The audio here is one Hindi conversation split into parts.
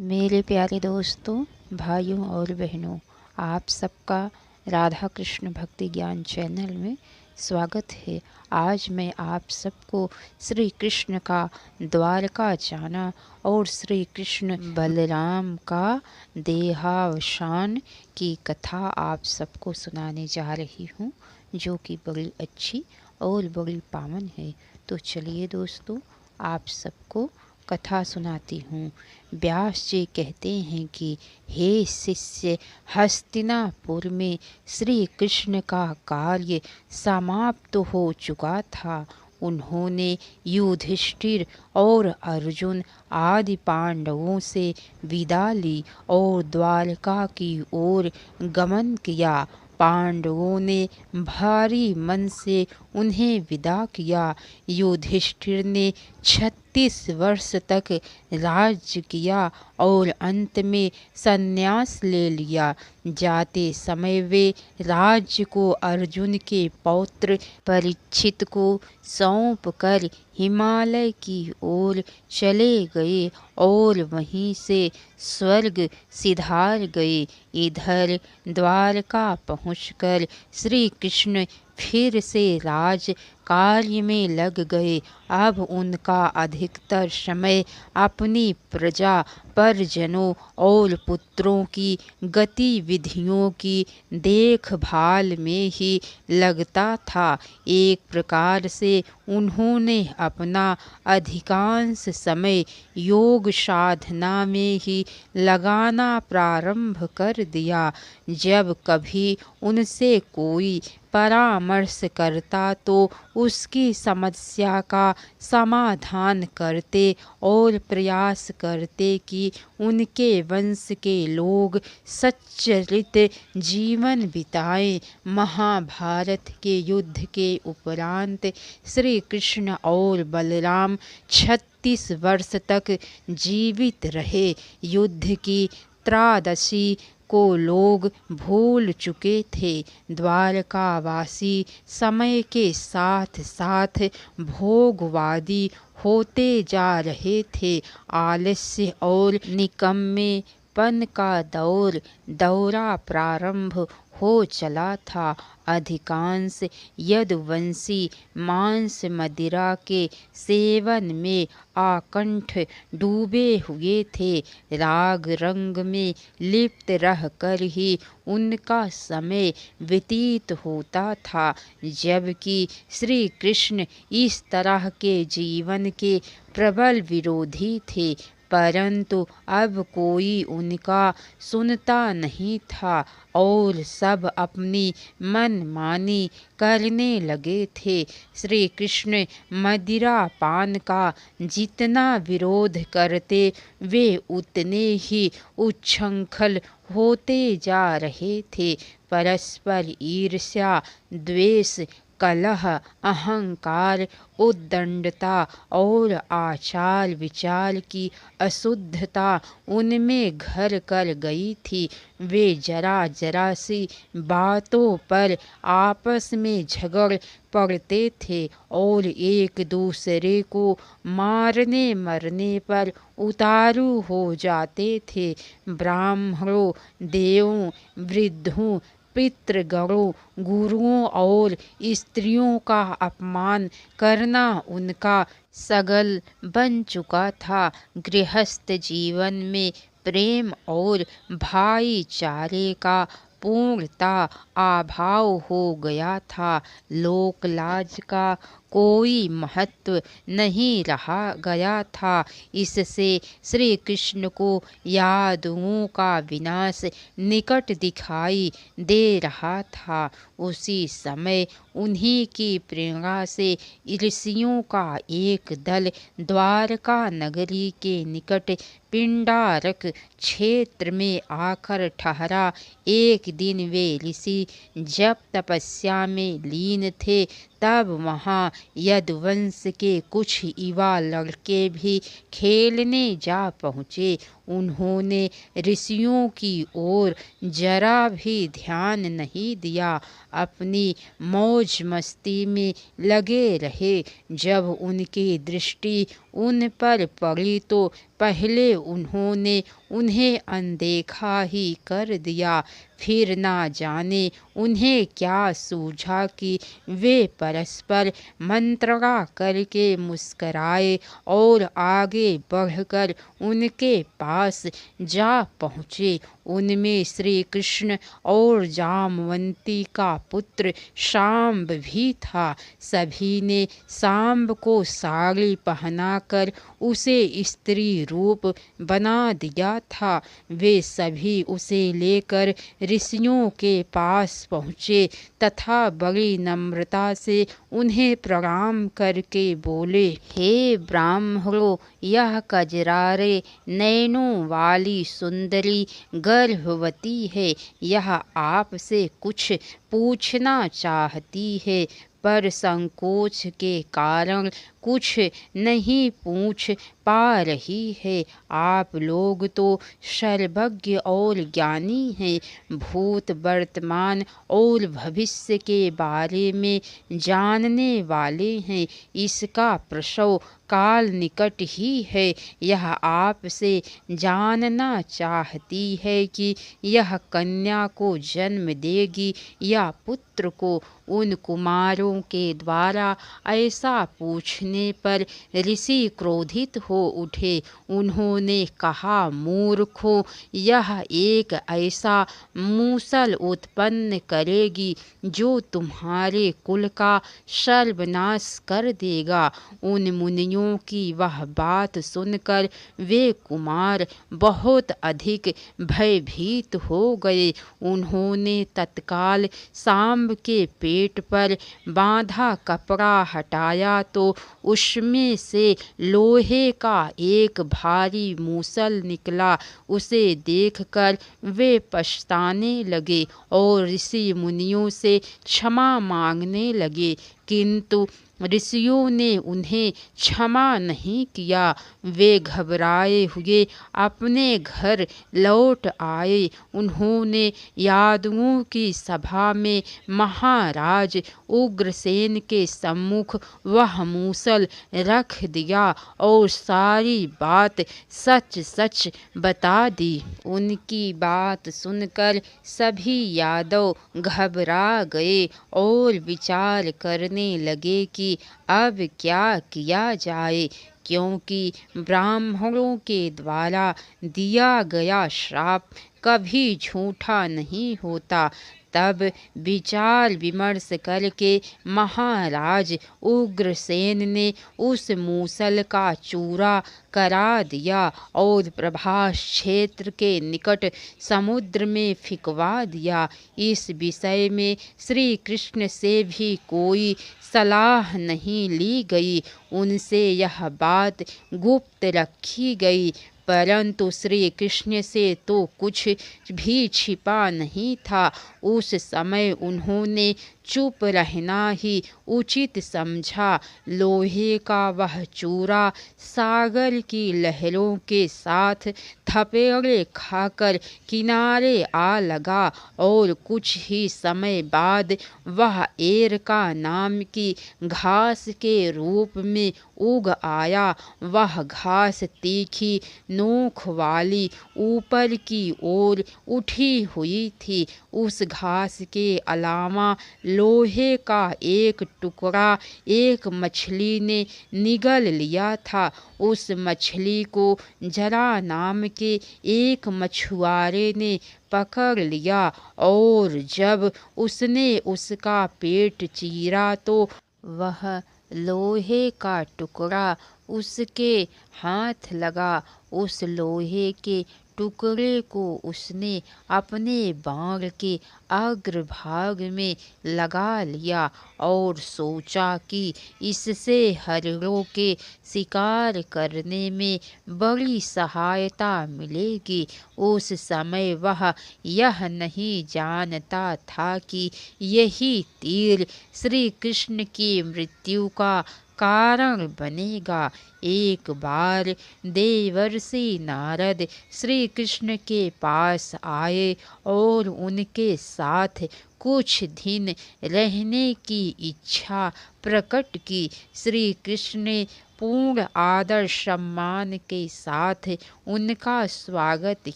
मेरे प्यारे दोस्तों, भाइयों और बहनों, आप सबका राधा कृष्ण भक्ति ज्ञान चैनल में स्वागत है। आज मैं आप सबको श्री कृष्ण का द्वारका जाना और श्री कृष्ण बलराम का देहावसान की कथा आप सबको सुनाने जा रही हूँ, जो कि बड़ी अच्छी और बड़ी पावन है। तो चलिए दोस्तों, आप सबको कथा सुनाती हूँ। व्यास जी कहते हैं कि हे शिष्य, हस्तिनापुर में श्री कृष्ण का कार्य समाप्त हो चुका था। उन्होंने युधिष्ठिर और अर्जुन आदि पांडवों से विदा ली और द्वारका की ओर गमन किया। पांडवों ने भारी मन से उन्हें विदा किया। युधिष्ठिर ने 36 वर्ष तक राज्य किया और अंत में संन्यास ले लिया। जाते समय वे राज्य को अर्जुन के पौत्र परीक्षित को सौंप कर हिमालय की ओर चले गए और वहीं से स्वर्ग सिधार गए। इधर द्वारका पहुंचकर श्री कृष्ण फिर से राज कार्य में लग गए। अब उनका अधिकतर समय अपनी प्रजा, परिजनों और पुत्रों की गतिविधियों की देखभाल में ही लगता था। एक प्रकार से उन्होंने अपना अधिकांश समय योग साधना में ही लगाना प्रारंभ कर दिया। जब कभी उनसे कोई परामर्श करता तो उसकी समस्या का समाधान करते और प्रयास करते कि उनके वंश के लोग सच्चरित जीवन बिताएं। महाभारत के युद्ध के उपरांत श्री कृष्ण और बलराम 36 वर्ष तक जीवित रहे। युद्ध की त्रासदी को लोग भूल चुके थे। द्वारकावासी समय के साथ साथ भोगवादी होते जा रहे थे। आलस्य और निकम्मेपन का दौरा प्रारंभ हो चला था। अधिकांश यदुवंशी मांस मदिरा के सेवन में आकंठ डूबे हुए थे। राग रंग में लिप्त रहकर ही उनका समय व्यतीत होता था, जबकि श्री कृष्ण इस तरह के जीवन के प्रबल विरोधी थे। परंतु अब कोई उनका सुनता नहीं था और सब अपनी मनमानी करने लगे थे। श्री कृष्ण मदिरा पान का जितना विरोध करते, वे उतने ही उच्छृंखल होते जा रहे थे। परस्पर ईर्ष्या, द्वेष, कलह, अहंकार, उद्दंडता और आचार विचार की अशुद्धता उनमें घर कर गई थी। वे जरा जरा सी बातों पर आपस में झगड़ पड़ते थे और एक दूसरे को मारने मरने पर उतारू हो जाते थे। ब्राह्मणों, देवों, वृद्धों, पितृगणों, गुरुओं और स्त्रियों का अपमान करना उनका सगल बन चुका था। गृहस्थ जीवन में प्रेम और भाईचारे का पूर्णतः अभाव हो गया था। लोक लाज का कोई महत्व नहीं रहा गया था। इससे श्री कृष्ण को यादवों का विनाश निकट दिखाई दे रहा था। उसी समय उन्हीं की प्रेरणा से ऋषियों का एक दल द्वारका नगरी के निकट पिंडारक क्षेत्र में आकर ठहरा। एक दिन वे ऋषि जब तपस्या में लीन थे, तब वहाँ यदुवंश के कुछ युवा लड़के भी खेलने जा पहुँचे। उन्होंने ऋषियों की ओर जरा भी ध्यान नहीं दिया, अपनी मौज मस्ती में लगे रहे। जब उनकी दृष्टि उन पर पड़ी तो पहले उन्होंने उन्हें अनदेखा ही कर दिया। फिर ना जाने उन्हें क्या सूझा कि वे परस्पर मंत्रणा करके मुस्कराए और आगे बढ़कर उनके पास जा पहुँचे। उनमें श्री कृष्ण और जामवंती का पुत्र शांब भी था। सभी ने शांब को साड़ी पहनाकर उसे स्त्री रूप बना दिया था। वे सभी उसे लेकर ऋषियों के पास पहुँचे तथा बड़ी नम्रता से उन्हें प्रणाम करके बोले, हे ब्राह्मणों, यह कजरारे नैनों वाली सुंदरी गर्भवती है। यह आपसे कुछ पूछना चाहती है, पर संकोच के कारण कुछ नहीं पूछ पा रही है। आप लोग तो सर्वज्ञ और ज्ञानी हैं, भूत वर्तमान और भविष्य के बारे में जानने वाले हैं। इसका प्रसव काल निकट ही है। यह आपसे जानना चाहती है कि यह कन्या को जन्म देगी या पुत्र को। उन कुमारों के द्वारा ऐसा पूछने पर ऋषि क्रोधित हो उठे। उन्होंने कहा, मूर्खों, यह एक ऐसा मूसल उत्पन्न करेगी जो तुम्हारे कुल का सर्वनाश कर देगा। उन मुनियों की वह बात सुनकर वे कुमार बहुत अधिक भयभीत हो गए। उन्होंने तत्काल शांब के पेट पर बांधा कपड़ा हटाया तो उसमें से लोहे का एक भारी मूसल निकला। उसे देखकर वे पछताने लगे और ऋषि मुनियों से क्षमा मांगने लगे, किंतु ऋषियों ने उन्हें क्षमा नहीं किया। वे घबराए हुए अपने घर लौट आए। उन्होंने यादवों की सभा में महाराज उग्रसेन के सम्मुख वह मूसल रख दिया और सारी बात सच सच बता दी। उनकी बात सुनकर सभी यादव घबरा गए और विचार करने लगे कि अब क्या किया जाए, क्योंकि ब्राह्मणों के द्वारा दिया गया श्राप कभी झूठा नहीं होता। तब विचार विमर्श करके महाराज उग्रसेन ने उस मूसल का चूरा करा दिया और प्रभास क्षेत्र के निकट समुद्र में फिकवा दिया। इस विषय में श्री कृष्ण से भी कोई सलाह नहीं ली गई। उनसे यह बात गुप्त रखी गई, परंतु श्री कृष्ण से तो कुछ भी छिपा नहीं था। उस समय उन्होंने चुप रहना ही उचित समझा। लोहे का वह चूरा सागर की लहरों के साथ थपेड़े खाकर किनारे आ लगा और कुछ ही समय बाद वह एरका नाम की घास के रूप में उग आया। वह घास तीखी नोक वाली ऊपर की ओर उठी हुई थी। उस घास के अलावा लोहे का एक टुकड़ा एक मछली ने निगल लिया था। उस मछली को जरा नाम के एक मछुआरे ने पकड़ लिया और जब उसने उसका पेट चीरा तो वह लोहे का टुकड़ा उसके हाथ लगा। उस लोहे के टुकड़े को उसने अपने बाण के अग्रभाग में लगा लिया और सोचा कि इससे हरिणों के शिकार करने में बड़ी सहायता मिलेगी। उस समय वह यह नहीं जानता था कि यही तीर श्री कृष्ण की मृत्यु का कारण बनेगा। एक बार देवर्षि नारद श्री कृष्ण के पास आए और उनके साथ कुछ दिन रहने की इच्छा प्रकट की। श्री कृष्ण ने पूर्ण आदर सम्मान के साथ उनका स्वागत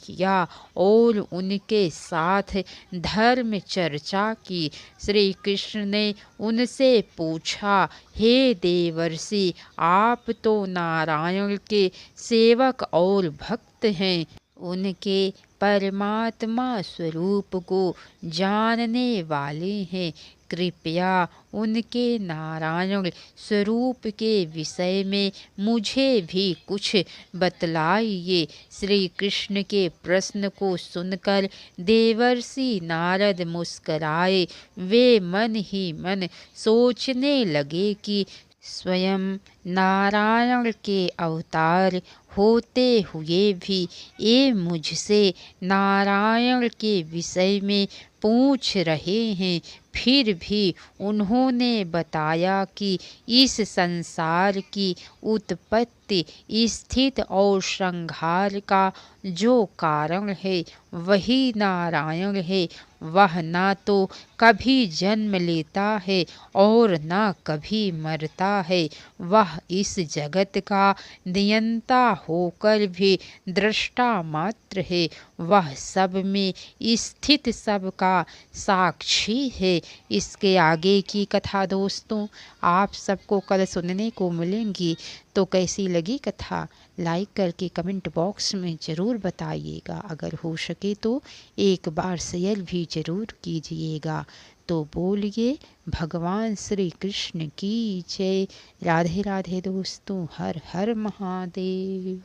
किया और उनके साथ धर्म चर्चा की। श्री कृष्ण ने उनसे पूछा, हे देवर्षि, आप तो नारायण के सेवक और भक्त हैं, उनके परमात्मा स्वरूप को जानने वाले हैं। कृपया उनके नारायण स्वरूप के विषय में मुझे भी कुछ बतलाइए। श्री कृष्ण के प्रश्न को सुनकर देवर्षि नारद मुस्कराए। वे मन ही मन सोचने लगे कि स्वयं नारायण के अवतार होते हुए भी ये मुझसे नारायण के विषय में पूछ रहे हैं। फिर भी उन्होंने बताया कि इस संसार की उत्पत्ति, स्थिति और संहार का जो कारण है वही नारायण है। वह ना तो कभी जन्म लेता है और ना कभी मरता है। वह इस जगत का नियंता होकर भी दृष्टा मात्र है। वह सब में स्थित सबका साक्षी है। इसके आगे की कथा दोस्तों आप सबको कल सुनने को मिलेंगी। तो कैसी लगी कथा लाइक करके कमेंट बॉक्स में ज़रूर बताइएगा। अगर हो सके तो एक बार शेयर भी ज़रूर कीजिएगा। तो बोलिए भगवान श्री कृष्ण की जय। राधे राधे दोस्तों, हर हर महादेव।